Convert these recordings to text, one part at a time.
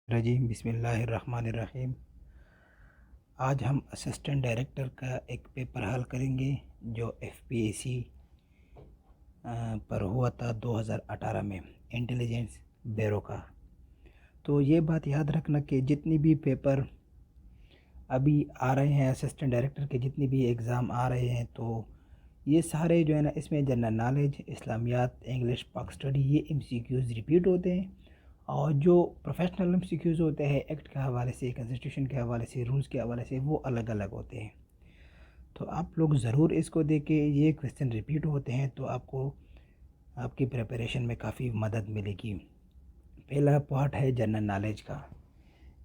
रजीम बिस्मिल्लाहिर्रहमानिर्रहीम। आज हम असिस्टेंट डायरेक्टर का एक पेपर हल करेंगे जो एफपीएसी पर हुआ था 2018 में, इंटेलिजेंस ब्यूरो का। तो ये बात याद रखना कि जितनी भी पेपर अभी आ रहे हैं असिस्टेंट डायरेक्टर के, जितनी भी एग्ज़ाम आ रहे हैं, तो ये सारे जो है ना, इसमें जनरल नॉलेज, इस्लामियात, इंग्लिश, पाक स्टडी, ये एमसीक्यूज़ रिपीट होते हैं। और जो प्रोफेशनल एमसीक्यूज़ होते हैं एक्ट के हवाले से, कॉन्स्टिट्यूशन के हवाले से, रूल्स के हवाले से, वो अलग अलग होते हैं। तो आप लोग ज़रूर इसको देखें, ये क्वेश्चन रिपीट होते हैं तो आपको आपकी प्रिपरेशन में काफ़ी मदद मिलेगी। पहला पार्ट है जनरल नॉलेज का।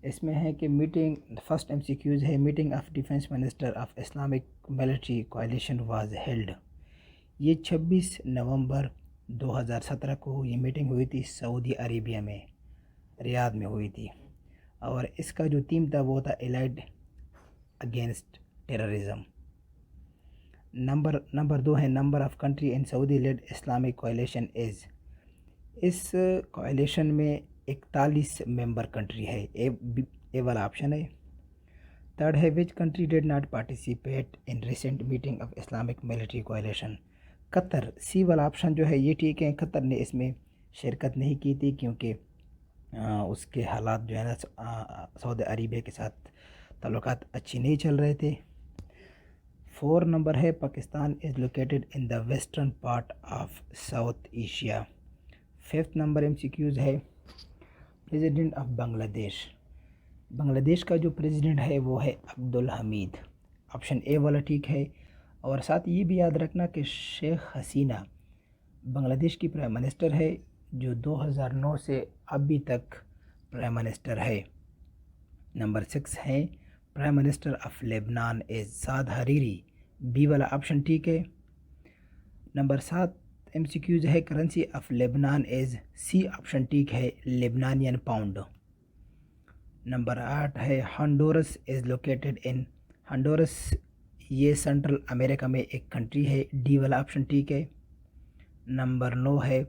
इसमें है कि मीटिंग, फर्स्ट एमसीक्यूज़ है, meeting of defence minister of Islamic military कोalition was held. ये 26 नवंबर 2017 को ये मीटिंग हुई थी सऊदी अरेबिया में, रियाद में हुई थी। और इसका जो थीम था वो था एलाइड अगेंस्ट टेररिज्म। नंबर 2 है, number of country in Saudi led Islamic coalition is. इस कोalition में 41 मेंबर कंट्री है, ए वाला ऑप्शन है। थर्ड है, which country did not participate in recent meeting of Islamic military coalition. Qatar, C वाला option जो है ये ठीक है। कतर ने इसमें शिरकत नहीं की थी क्योंकि उसके हालात जो है ना सऊदी अरेबिया के साथ ताल्लुकात अच्छी नहीं चल रहे थे। 4 नंबर है, Pakistan is located in the western part of south Asia. 5th number MCQs है, प्रेसिडेंट ऑफ बांग्लादेश। बांग्लादेश का जो प्रेसिडेंट है वो है अब्दुल हमीद। ऑप्शन ए वाला ठीक है। और साथ ये भी याद रखना कि शेख हसीना बांग्लादेश की प्राइम मिनिस्टर है, जो 2009 से अभी तक प्राइम मिनिस्टर है। नंबर 6 है, prime minister of Lebanon is Saad Hariri. B वाला ऑप्शन ठीक है। नंबर 7 एमसीक्यूज है, currency of Lebanon is, C option ठीक है, लेबनानियन पाउंड। नंबर 8 है, हॉन्डुरस इज़ लोकेटेड इन। हॉन्डुरस ये सेंट्रल अमेरिका में एक कंट्री है, डी वाला ऑप्शन ठीक है। नंबर 9 है,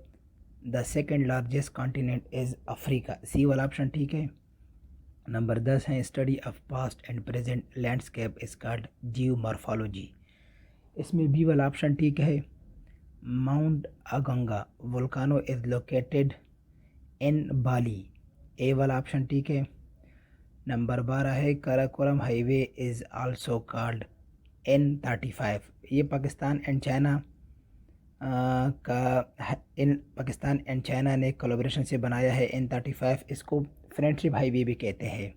the second largest continent is Africa, C वाला ऑप्शन ठीक है। नंबर 10 है, study of past and present landscape is called geomorphology. इसमें बी वाला ऑप्शन ठीक है। Mount Agung volcano is located in Bali, A वाला ऑप्शन ठीक है। नंबर 12 है, Karakoram highway is also called N35। ये Pakistan and China Pakistan and China ने कोलैबोरेशन से बनाया है N35। इसको फ्रेंडशिप हाईवे भी कहते हैं।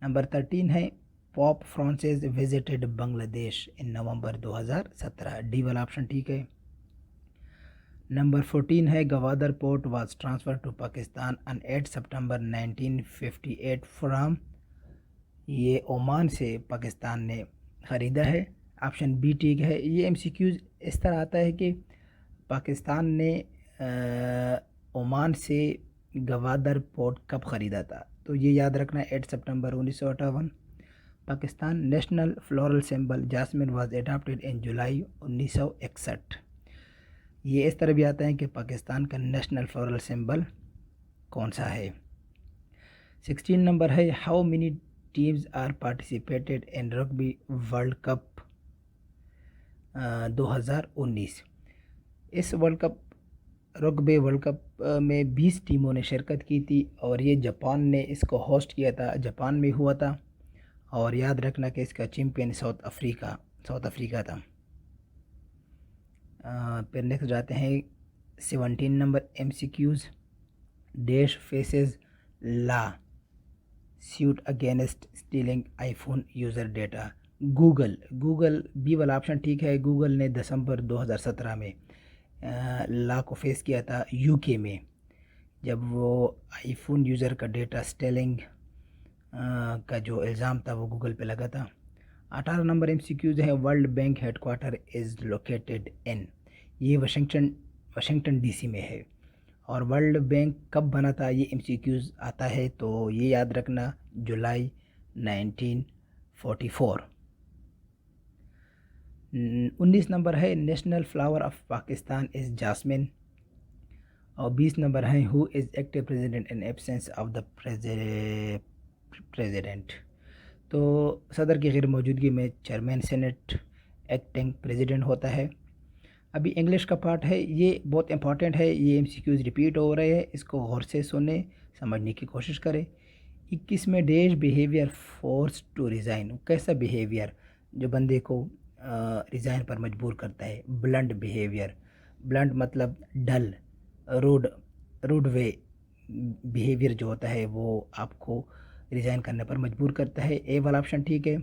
नंबर 13 है, Pope Francis visited Bangladesh in November 2017, D वाला ऑप्शन ठीक है। नंबर 14 है, Gwadar port was transfer to Pakistan on 8 September 1958 from, ये ओमान से पाकिस्तान ने ख़रीदा है, ऑप्शन बी ठीक है। ये एमसीक्यूज़ इस तरह आता है कि पाकिस्तान ने ओमान से गवादर पोर्ट कब ख़रीदा था, तो ये याद रखना, 8 सितंबर 1958। Pakistan national floral symbol jasmine was adopted in July 1961। ये इस तरह भी आता है कि पाकिस्तान का नेशनल फ्लोरल सिंबल कौन सा है। 16 नंबर है, how many teams are participated in rugby world cup 2019। इस रग्बी वर्ल्ड कप में 20 टीमों ने शिरकत की थी और ये जापान ने इसको होस्ट किया था, जापान में हुआ था। और याद रखना कि इसका चैम्पियन साउथ अफ्रीका था। फिर नेक्स्ट जाते हैं 17 नंबर एमसीक्यूज़, देश faces law suit against stealing iPhone user data. Google B वाला ऑप्शन ठीक है। गूगल ने दिसंबर 2017 में ला को फेस किया था यूके में, जब वो आईफोन यूज़र का डेटा स्टेलिंग का जो इल्ज़ाम था वो गूगल पे लगा था। 18 नंबर एमसीक्यूज़ है, world bank headquarter is located इन, ये वाशिंगटन डीसी में है। और वर्ल्ड बैंक कब बना था, ये एमसीक्यूज़ आता है, तो ये याद रखना, जुलाई 1944। 19 नंबर है, national flower of Pakistan is Jasmine. और 20 नंबर है who is active president in absence of the president. तो सदर की गैर मौजूदगी में चेयरमैन सेनेट एक्टिंग प्रेसिडेंट होता है। अभी इंग्लिश का पार्ट है, ये बहुत इंपॉर्टेंट है, ये एमसीक्यूज रिपीट हो रहे हैं, इसको गौर से सुने, समझने की कोशिश करें। 21 में dash behaviour force to resign, कैसा बिहेवियर जो बंदे को रिज़ाइन पर मजबूर करता है। ब्लंट बिहेवियर, ब्लंट मतलब डल, रूड, रूड वे बिहेवियर जो होता है वो आपको रिज़ाइन करने पर मजबूर करता है। ए वाला ऑप्शन ठीक है।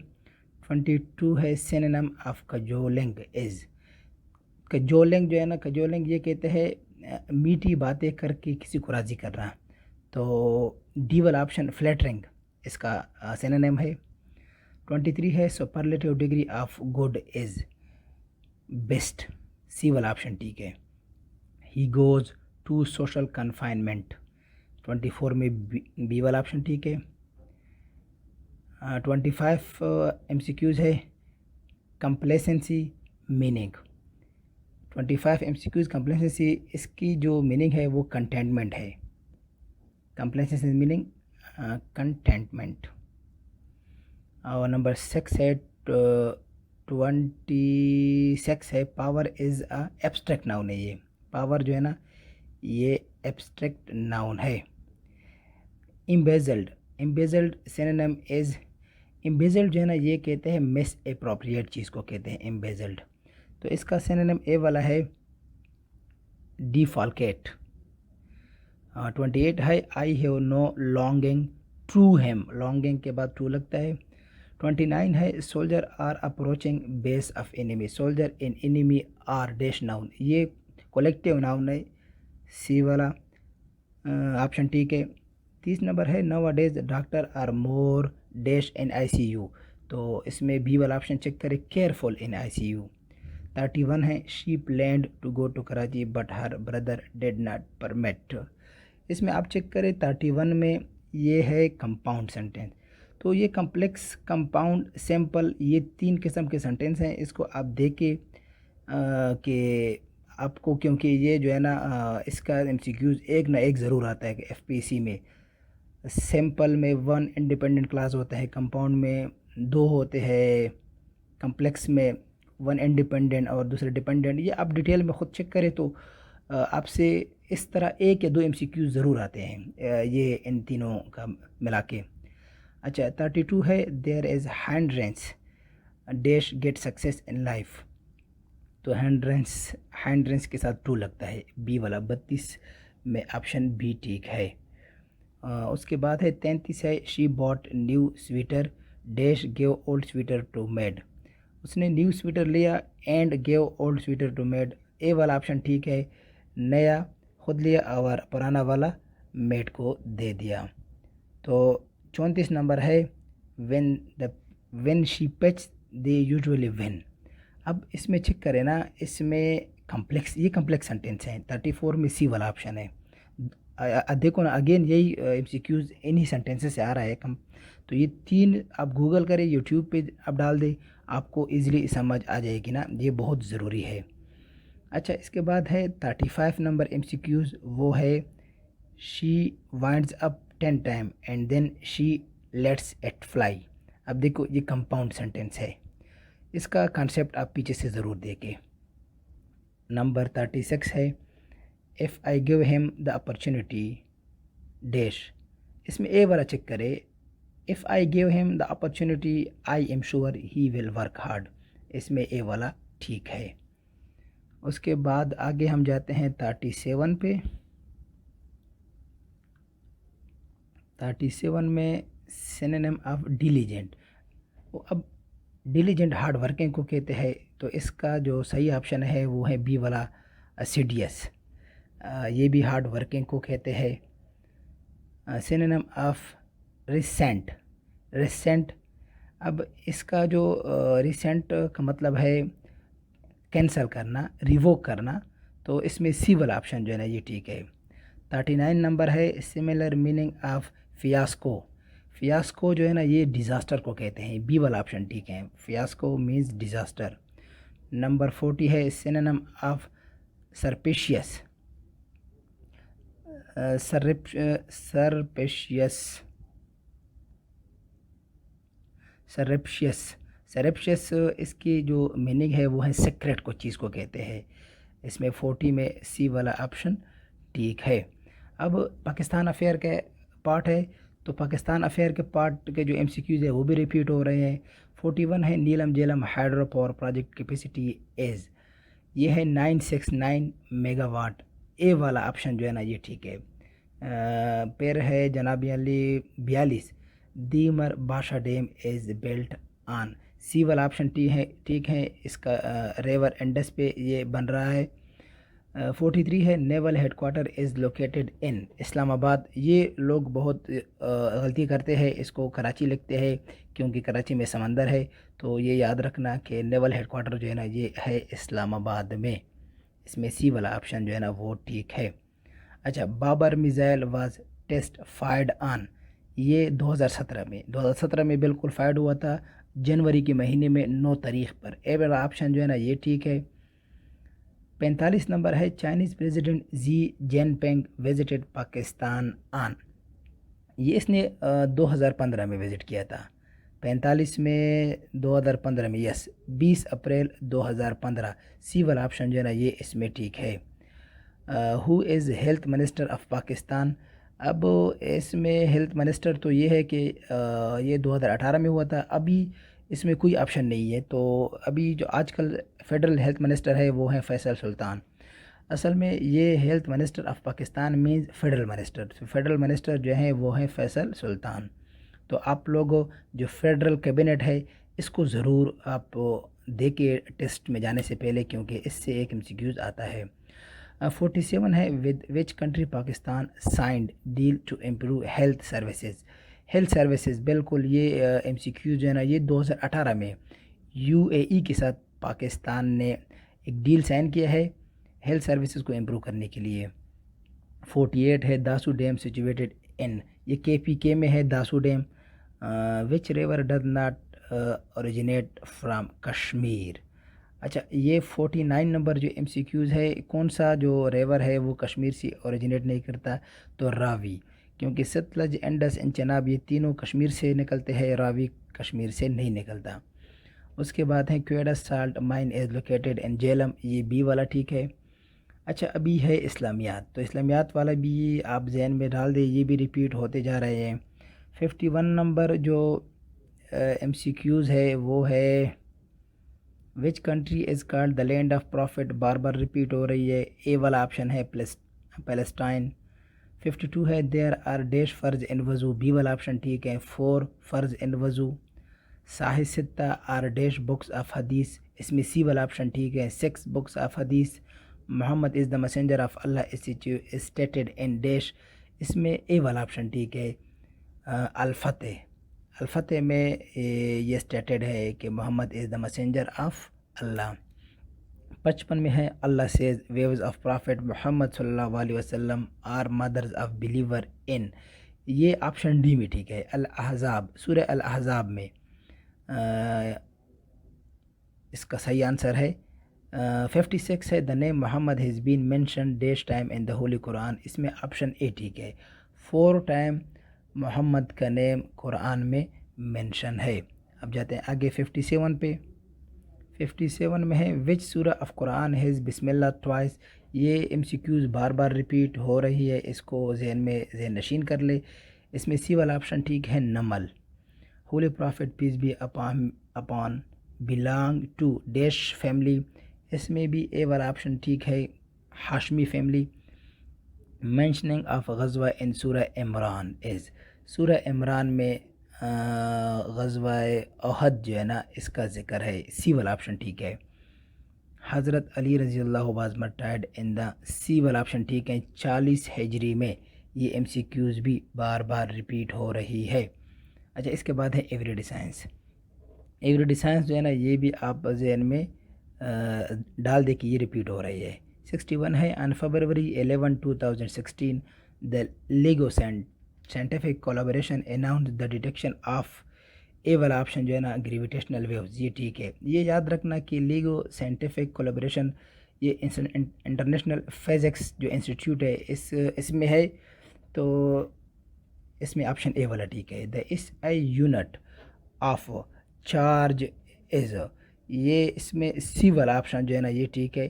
22 है सिनोनिम ऑफ कजोलिंग इज़, कजोलिंग जो है ना, कजोलिंग ये कहते हैं मीठी बातें करके किसी को राज़ी करना। तो डी वाला ऑप्शन फ्लैटरिंग इसका सिनोनिम है। 23 है superlative degree of good is best, C वाला ऑप्शन ठीक है। He goes to social confinement, 24 में बी वाला ऑप्शन ठीक है। 25 MCQs है कंप्लेसेंसी मीनिंग, 25 MCQs कंप्लेसेंसी, इसकी जो मीनिंग है वो कंटेंटमेंट है। Complacency meaning contentment. और नंबर 6 है 26 है power is a abstract noun है। ये पावर जो है ना ये एब्स्ट्रैक्ट नाउन है। इम्बेजल्ड, इम्बेजल्ड सिनोनिम इज़, इम्बेजल्ड जो है ना ये कहते हैं मिस अप्रोप्रिएट चीज़ को कहते हैं इम्बेजल्ड। तो इसका सिनोनिम ए वाला है डिफॉल्केट। 28 है I have no longing to hem, longing के बाद टू लगता है। 29 है soldier are approaching base of enemy, soldier in enemy are dash noun, ये कलेक्टिव नाउन है, सी वाला ऑप्शन ठीक है। 30 नंबर है nowadays doctor are more dash in ICU, तो इसमें बी वाला ऑप्शन चेक करें केयरफुल इन ICU। 31 है she planned to go to Karachi but her brother did not permit, इसमें आप चेक करें 31 में ये है कंपाउंड सेंटेंस। तो ये कम्प्लेक्स, कंपाउंड, सिंपल, ये 3 किस्म के सेंटेंस हैं। इसको आप देखें कि आपको, क्योंकि ये जो है ना इसका MCQs एक ना एक ज़रूर आता है कि FPC में। सिंपल में 1 इंडिपेंडेंट क्लास होता है, कंपाउंड में 2 होते हैं, कम्प्लेक्स में 1 इंडिपेंडेंट और दूसरे डिपेंडेंट। ये आप डिटेल में ख़ुद चेक करें तो आपसे इस तरह 1 या 2 MCQs ज़रूर आते हैं ये इन तीनों का मिला के। अच्छा 32 है there is hindrance dash get success in life, तो हिंड्रेंस के साथ टू लगता है, बी वाला। 32 में ऑप्शन बी ठीक है। उसके बाद है 33 है she bought new sweater dash gave old sweater to maid, उसने न्यू स्वेटर लिया and gave old sweater to maid, A वाला ऑप्शन ठीक है, नया खुद लिया और पुराना वाला मेड को दे दिया। तो 34 नंबर है when she pitch they usually win. अब इसमें चेक करें ना, इसमें कम्प्लेक्स, ये कम्प्लेक्स सेंटेंस हैं। 34 में सी वाला ऑप्शन है। देखो ना अगेन यही MCQs इन्हीं सेंटेंसेस से आ रहा है कम। तो ये 3 आप गूगल करें, यूट्यूब पे आप डाल दें, आपको इजीली समझ आ जाएगी ना, ये बहुत ज़रूरी है। अच्छा इसके बाद है 35 नंबर MCQs, वो है she winds up 10 time and then she lets it fly. अब देखो ये कंपाउंड सेंटेंस है, इसका कॉन्सेप्ट आप पीछे से ज़रूर देखें। नंबर 36 है if I give him the opportunity dash, इसमें ए वाला चेक करें, if I give him the opportunity I am sure he will work hard, इसमें ए वाला ठीक है। उसके बाद आगे हम जाते हैं 37 पे। 37 में सिनोनिम ऑफ डिलीजेंट, अब डिलीजेंट हार्ड वर्किंग को कहते हैं, तो इसका जो सही ऑप्शन है वो है बी वाला असिडियस, ये भी हार्ड वर्किंग को कहते हैं। सिनोनिम ऑफ रिसेंट, रिसेंट, अब इसका जो रिसेंट का मतलब है कैंसिल करना, रिवोक करना, तो इसमें सी वाला ऑप्शन जो है ना ये ठीक है। 39 नंबर है similar meaning of fiasco, fiasco जो है ना ये डिज़ास्टर को कहते हैं, बी वाला ऑप्शन ठीक है, फियास्को मीन्स डिज़ास्टर। नंबर 40 है सिनोनिम ऑफ सरपेशियस, सरपेशियस सरप्शियस सरप्शियस इसकी जो मीनिंग है वो है सीक्रेट को चीज़ को कहते हैं। इसमें 40 में सी वाला ऑप्शन ठीक है। अब पाकिस्तान अफेयर के पार्ट है, तो पाकिस्तान अफेयर के पार्ट के जो एमसीक्यूज़ है वो भी रिपीट हो रहे हैं। 41 है Neelum Jhelum hydro power project capacity is, ये है 969 मेगावाट। ए वाला ऑप्शन जो है ना ये ठीक है। पेर है जनाबी अली 42, दीमर बाशा डैम इज़ बिल्ट ऑन, सी वाला ऑप्शन ठीक है। इसका रिवर इंडस पे ये बन रहा है। 43 है नेवल हेडक्वार्टर इज़ लोकेटेड इन इस्लामाबाद, ये लोग बहुत गलती करते हैं, इसको कराची लिखते हैं क्योंकि कराची में समंदर है, तो ये याद रखना कि नेवल हेडक्वार्टर जो है ना ये है इस्लामाबाद में। इसमें सी वाला ऑप्शन जो है ना वो ठीक है। अच्छा, Babur missile was test fired on, ये 2017 में बिल्कुल फायर्ड हुआ था जनवरी के महीने में 9 तारीख पर। ए वाला ऑप्शन जो है ना ये ठीक है। 45 नंबर है Chinese president Xi Jinping visited Pakistan on, ये इसने 2015 में विज़िट किया था। 45 में 2015 में, यस 20 अप्रैल 2015, सी वाला ऑप्शन जो है ना ये इसमें ठीक है। Who is health minister of Pakistan, अब इसमें हेल्थ मिनिस्टर तो ये है कि ये 2018 में हुआ था, अभी इसमें कोई ऑप्शन नहीं है। तो अभी जो आजकल फेडरल हेल्थ मिनिस्टर है वो है फैसल सुल्तान। असल में ये health minister of Pakistan means federal minister, तो फेडरल मिनिस्टर जो है वो है फैसल सुल्तान। तो आप लोग जो फेडरल कैबिनेट है इसको ज़रूर आप देखिए टेस्ट में जाने से पहले, क्योंकि इससे एक एमसीक्यूज़ आता है। 47 है with which country Pakistan signed deal to improve health services, बिल्कुल ये एमसीक्यू जो है ना ये 2018 में यूएई के साथ पाकिस्तान ने एक डील साइन किया है हेल्थ सर्विसेज को इम्प्रूव करने के लिए। 48 है दासू डैम सिचुएटेड इन, ये केपीके में है Dasu dam. Which river does not originate from Kashmir, अच्छा ये 49 नंबर जो एमसीक्यूज़ है, कौन सा जो रिवर है वो कश्मीर से ओरिजिनेट नहीं करता, तो रावी, क्योंकि सतलज इंडस एंड चनाब ये तीनों कश्मीर से निकलते हैं, रावी कश्मीर से नहीं निकलता। उसके बाद है Khewra salt mine is located in Jhelum, ये बी वाला ठीक है। अच्छा, अभी है इस्लामियात, तो इस्लामियात वाला भी आप जहन में डाल दें, ये भी रिपीट होते जा रहे हैं। 51 नंबर जो एमसीक्यूज़ है वो है which country is called the land of profit, bar bar repeat हो रही है। ए वाला ऑप्शन है पैलेस्टाइन। 52 है देयर आर डैश फ़र्ज इन वज़ू, बी वाला ऑप्शन ठीक है, 4 फ़र्ज इन वज़ू। साहिब सित्ता आर डैश बुक्स ऑफ हदीस, इसमें सी वाला ऑप्शन ठीक है, 6 बुक्स ऑफ हदीस। Muhammad is the messenger of Allah stated in dash, इसमें ए वाला ऑप्शन ठीक है। अल-फतह में ये स्टेटेड है कि Muhammad is the messenger of Allah. 55 में है Allah says wives of prophet Muhammad सल्लल्लाहु अलैहि वसल्लम are mothers of believer in, ये ऑप्शन डी में ठीक है। अल-अहज़ाब, सूरह अल-अहज़ाब में इसका सही आंसर है। 56 है the name Muhammad has been mention dash time in the holy Quran, इसमें ऑप्शन ए ठीक है, 4 टाइम मोहम्मद का नेम कुरान में मेंशन है। अब जाते हैं आगे 57 पे। 57 में है विच सूरा of Quran has Bismillah twice, ये एमसीक्यूज़ बार बार रिपीट हो रही है, इसको जहन नशीन कर ले। इसमें सी वाला ऑप्शन ठीक है नमल। Holy prophet peace be upon belong to dash family, इसमें भी ए वाला ऑप्शन ठीक है हाशमी फैमिली। मेंशनिंग ऑफ गज़वा इन सूरह इमरान इज़, सूरह इमरान में गज़वा ओहद जो है ना इसका ज़िक्र है, सी वाला ऑप्शन ठीक है। हज़रत अली रज़ी अल्लाह वाज़ मर्टायर्ड इन द, सी वाला ऑप्शन ठीक है, 40 हिजरी में। ये एमसीक्यूज़ भी बार बार रिपीट हो रही है। अच्छा, इसके बाद है एवरीडे साइंस। एवरीडे साइंस जो है ना ये भी आप जहन में डाल दे कि ये रिपीट हो रही है। 61 है on February 11 2016 the LIGO scientific collaboration announce the detection of, A वाला ऑप्शन जो है ना ग्रेविटेशनल वेव्स, ये ठीक है। ये याद रखना कि लेगो साइंटिफिक कोलैबोरेशन ये इंटरनेशनल फिजिक्स जो इंस्टीट्यूट है इसमें है, तो इसमें ऑप्शन ए वाला ठीक है। द इस I unit of charge is, ये इसमें सी वाला ऑप्शन जो है ना ये ठीक है,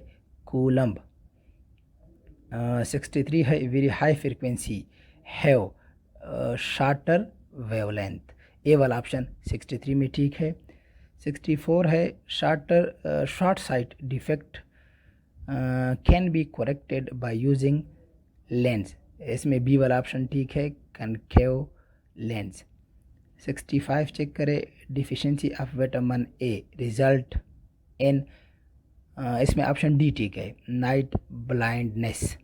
कूलम्ब। 63 है very high frequency have shorter wavelength, A वाला ऑप्शन 63 में ठीक है। 64 है short sight defect can be corrected by using lens, इसमें बी वाला ऑप्शन ठीक है, कनकेव लेंस। 65 चेक करें, deficiency of vitamin A result in, इसमें ऑप्शन डी ठीक है, नाइट ब्लाइंडनेस।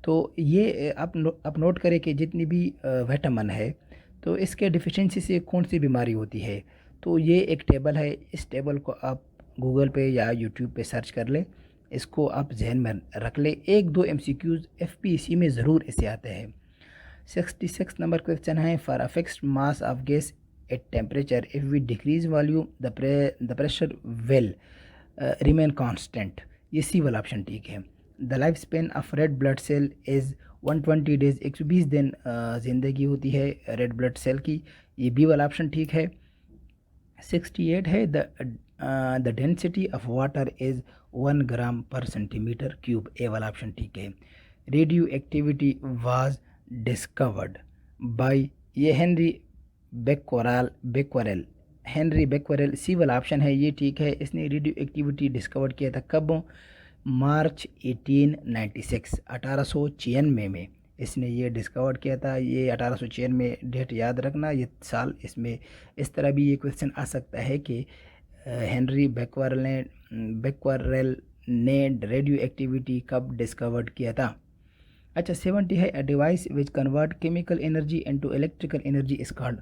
तो ये आप नोट करें कि जितनी भी विटामिन है तो इसके डिफिशिएंसी से कौन सी बीमारी होती है। तो ये एक टेबल है, इस टेबल को आप गूगल पे या यूट्यूब पे सर्च कर ले, इसको आप जहन में रख ले। एक दो MCQs FPC में ज़रूर ऐसे आते हैं। 66 नंबर क्वेश्चन है, for a fixed mass of gas at temperature if we decrease volume the pressure will remain constant, ये सी वाला ऑप्शन ठीक है। The life span of red blood cell is 120 days, 120 दिन ज़िंदगी होती है रेड ब्लड सेल की, ये बी वाला ऑप्शन ठीक है। 68 है, the density of water is 1 ग्राम पर सेंटीमीटर क्यूब, ए वाला ऑप्शन ठीक है। Radio activity was discovered by, ये हेनरी बेक्वेरेल, हेनरी बेक्वेरेल, सी वाला ऑप्शन है ये ठीक है। इसने रेडियो एक्टिविटी डिस्कवर किया था कब, मार्च 1896 में इसने ये डिस्कवर किया था। ये 1896 में डेट याद रखना, ये साल। इसमें इस तरह भी ये क्वेश्चन आ सकता है कि हेनरी बेक्वेरेल ने रेडियो एक्टिविटी कब डिस्कवर्ड किया था। अच्छा, 70 है, a device which convert chemical energy into electrical energy is called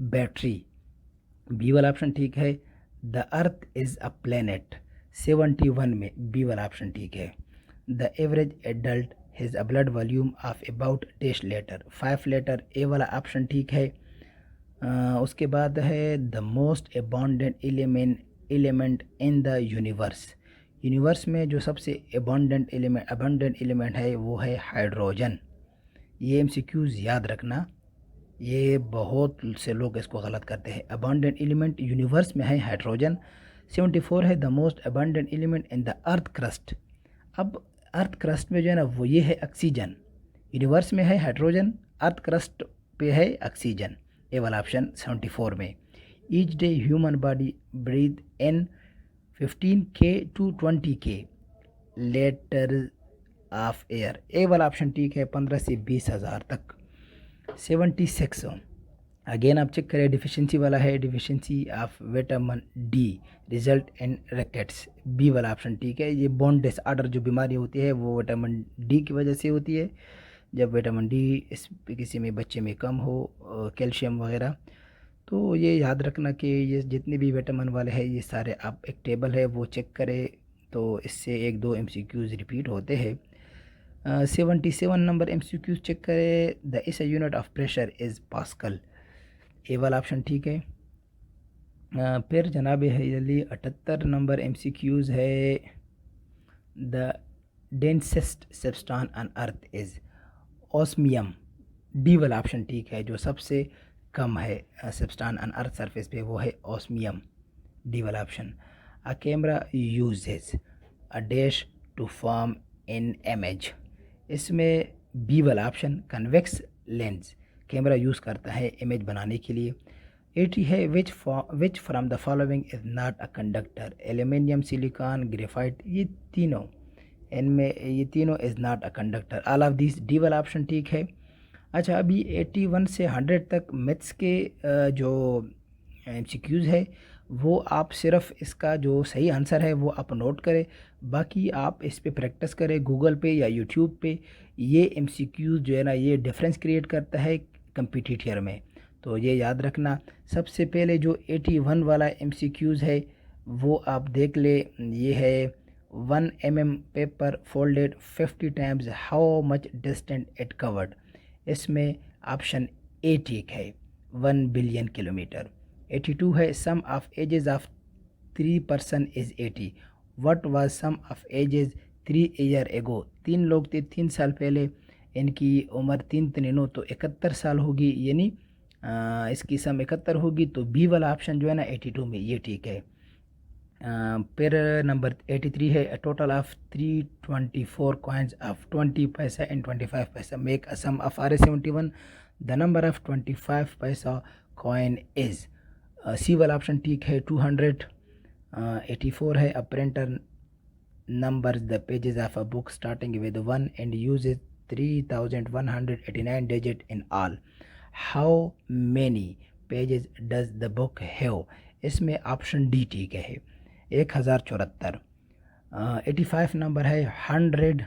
battery, B वाला ऑप्शन ठीक है। The earth is a planet, 71 में बी वाला ऑप्शन ठीक है। The average adult has a blood volume of about dash litre, 5 litre, A वाला option ठीक है। उसके बाद है, the most abundant element in the universe में जो सबसे अबंडेंट एलिमेंट है वो है हाइड्रोजन। ये MCQs याद रखना, ये बहुत से लोग इसको गलत करते हैं। अबंडेंट एलिमेंट यूनिवर्स में है हाइड्रोजन। 74 है, the most abundant element in the earth crust, अब अर्थ क्रस्ट में जो है ना वो ये है ऑक्सीजन, यूनिवर्स में है हाइड्रोजन, अर्थ क्रस्ट पे है ऑक्सीजन, ए वाला ऑप्शन 74 में। Each day human body breath in 15K to 20K litre of air, A वाला ऑप्शन ठीक है, 15 से 20 हज़ार तक। 76 अगेन आप चेक करें, डिफिशिएंसी वाला है, deficiency of vitamin D result in rickets, B वाला ऑप्शन ठीक है। ये बोन डिसऑर्डर जो बीमारी होती है वो विटामिन डी की वजह से होती है, जब विटामिन डी इस किसी में बच्चे में कम हो, कैल्शियम वगैरह। तो ये याद रखना कि ये जितने भी विटामिन वाले हैं ये सारे आप एक टेबल है वो चेक करें, तो इससे एक दो MCQs रिपीट होते हैं। 77 नंबर MCQs चेक करें, the SI unit of pressure is pascal, A वाला ऑप्शन ठीक है। फिर जनाब अली 78 नंबर MCQs है, the densest substance on earth is osmium, D वाला ऑप्शन ठीक है। जो सबसे कम है सब्सटेंस ऑन अर्थ सरफेस पे वो है ऑस्मियम, डी वाला option. A camera uses a dash to form in image, इसमें बी वाला option convex lens, camera use करता है इमेज बनाने के लिए। 80 है, which from the following is not a conductor, aluminium, silicon, graphite, ये तीनों इनमें ये तीनों is not a conductor, all of this, D वाला ऑप्शन ठीक है। अच्छा, अभी 81 से 100 तक मैथ्स के जो MCQs है वो आप सिर्फ इसका जो सही आंसर है वो आप नोट करें, बाकी आप इस पे प्रैक्टिस करें गूगल पे या यूट्यूब पे। ये MCQs जो है ना ये डिफरेंस क्रिएट करता है कंपटीटर में, तो ये याद रखना। सबसे पहले जो 81 वाला MCQs है वो आप देख ले, ये है 1 mm paper folded 50 times, how much distant it covered, इसमें ऑप्शन ए ठीक है, 1 बिलियन किलोमीटर। 82 है, sum of ages of 3 person is 80, what was sum of ages 3 year ago, 3 लोग थे 3 साल पहले, इनकी उम्र 3 3 तो 71 साल होगी, यानी इसकी सम 71 होगी, तो बी वाला ऑप्शन जो है ना 82 में ये ठीक है। फिर नंबर 83 है, टोटल ऑफ 324 कॉइन्स ऑफ 20 पैसा and 25 paisa make a sum of RS71, the number of 25 paisa coin is, सी वाला ऑप्शन ठीक है 200। 84 है, a printer numbers the pages of a book starting with 1 and uses 3189 digits in all. How many pages does the book have? इसमें option D ठीक है 1074। 85 number है, 100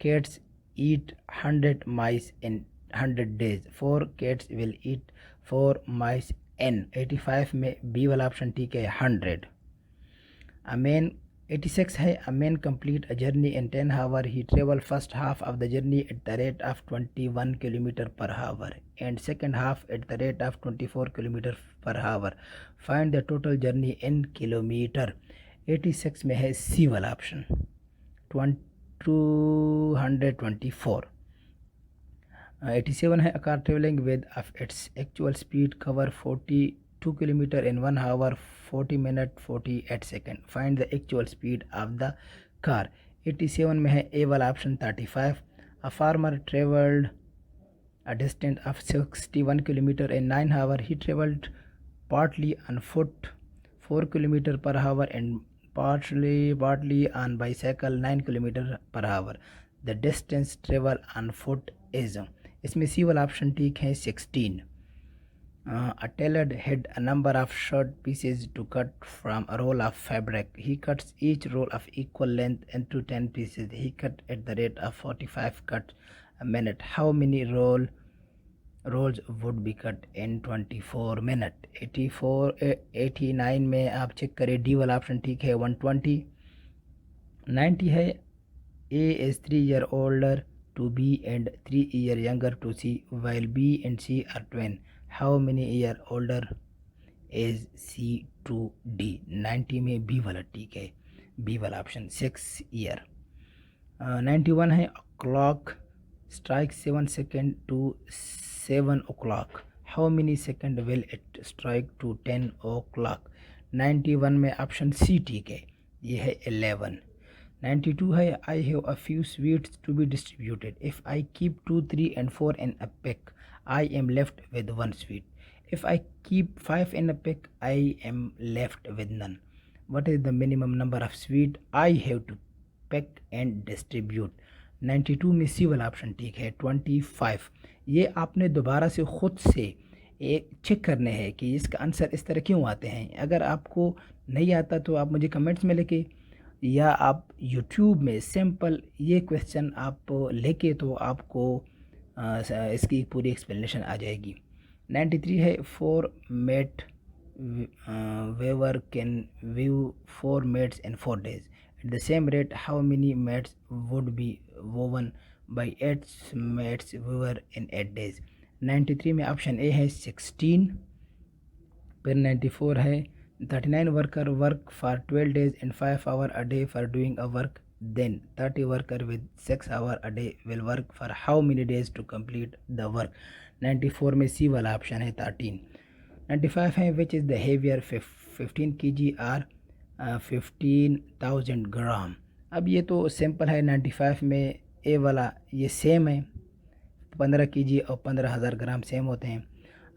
cats eat 100 mice in 100 days, 4 cats will eat 4 mice in। 85 में B वाला option ठीक है 100। A man 86 है, a man complete a journey in 10 hours, he travel first half of the journey at the rate of 21 km per hour and second half at the rate of 24 km per hour, find the total journey in kilometer। 86 में है C वाला option 224। 87 है, a car traveling with of its actual speed cover 42 km in 1 hour 40 minutes 48 seconds, find the actual speed of the car। 87 में है ए वाला option 35। a farmer traveled a distance of 61 km in 9 hours, he traveled partly on foot 4 km per hour and partly on bicycle 9 km per hour, the distance travel on foot is, इसमें सी वाला option ठीक है 16। A tailor had a number of short pieces to cut from a roll of fabric. He cuts each roll of equal length into 10 pieces. He cut at the rate of 45 cuts a minute. How many rolls would be cut in 24 minutes? 89 में आप check करें, D वाला option ठीक है 120। 90 है, A is 3 years older to B and 3 years younger to C, while B and C are twin. How many years older is C to D? 90 में B वाला ठीक है, बी वाला ऑप्शन 6 year। 91 है, clock strikes 7 seconds to 7 o'clock. How many seconds will it strike to 10 o'clock? 91 में option C ठीक है, ये है 11। 92 है, I have a few sweets to be distributed. If I keep 2, 3 and 4 in a pack, I am left with 1 sweet. If I keep 5 in a pack, I am left with none. What is the minimum number of sweet I have to pack and distribute? 92 में सी वाला option ठीक है 25। ये आपने दोबारा से ख़ुद से एक चेक करने हैं कि इसका आंसर इस तरह क्यों आते हैं। अगर आपको नहीं आता तो आप मुझे कमेंट्स में लिखें, या आप YouTube में सिंपल ये क्वेश्चन आप लेके तो आपको इसकी पूरी एक्सप्लेनेशन आ जाएगी। 93 है, 4 met weaver can weave 4 mats in 4 days. At the same rate, how many mats would be woven by 8 mats weaver in 8 days? 93 में ऑप्शन ए है 16। फिर 94 है, 39 worker work for 12 days and 5 hours a day for doing a work, then 30 worker with 6 hours a day will work for how many days to complete the work? 94 में सी वाला option है 13। 95 है, which is the heavier 15 kg or 15,000 ग्राम। अब ये तो simple है, 95 में ए वाला ये सेम है, 15 kg और 15,000 ग्राम सेम होते हैं।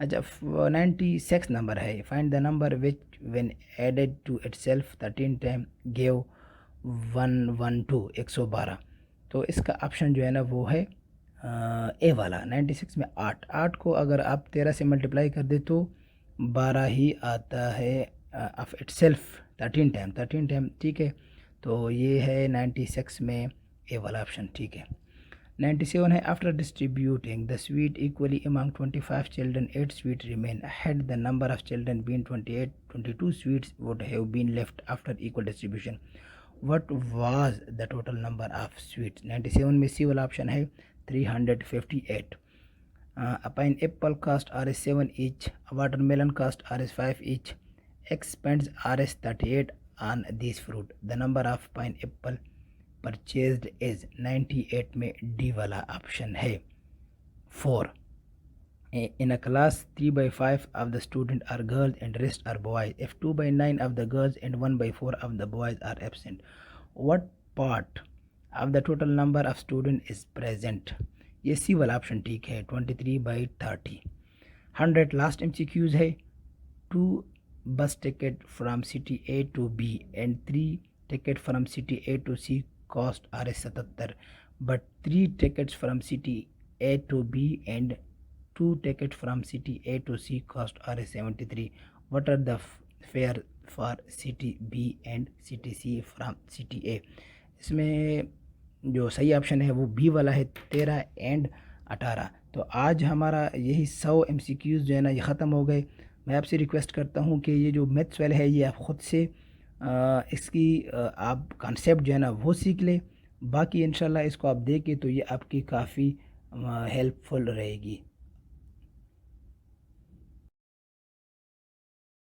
अच्छा 96 नंबर है, find the number which when added to itself 13 time gave 112 112। तो इसका ऑप्शन जो है ना वो है ए वाला। 96 में 8 को अगर आप 13 से मल्टीप्लाई कर दे तो 12 ही आता है ऑफ इटसेल्फ 13 टाइम ठीक है। तो ये है 96 में ए वाला ऑप्शन ठीक है। 97 है, after distributing the sweet equally among 25 children 8 sweets remain. Had the number of children been 28, 22 sweets would have been left after equal distribution. What was the total number of sweets? 97 में सी वाला option है 358। A pineapple cost Rs7 each, a watermelon cost Rs5 each. X spends Rs38 on this fruit. The number of pineapple purchased is 98 में D वाला option है। 4. In a class, 3/5 of the students are girls and rest are boys. If 2/9 of the girls and 1/4 of the boys are absent, what part of the total number of students is present? ये C वाला option ठीक है, 23/30. 100 last MCQs है। 2 bus ticket from city A to B and 3 ticket from city A to C cost are 77, but 3 tickets from city A to B and 2 tickets from city A to C cost are 73. What are the fare for city B and city C from city A? इसमें जो सही option है वो B वाला है, 13 and 18। तो आज हमारा यही 100 MCQs जो है ना ये ख़त्म हो गए। मैं आपसे रिक्वेस्ट करता हूँ कि ये जो मैथ्स वाले है ये आप ख़ुद से इसकी आप कॉन्सेप्ट जो है ना वो सीख लें। बाकी इंशाल्लाह इसको आप देखें तो ये आपकी काफ़ी हेल्पफुल रहेगी।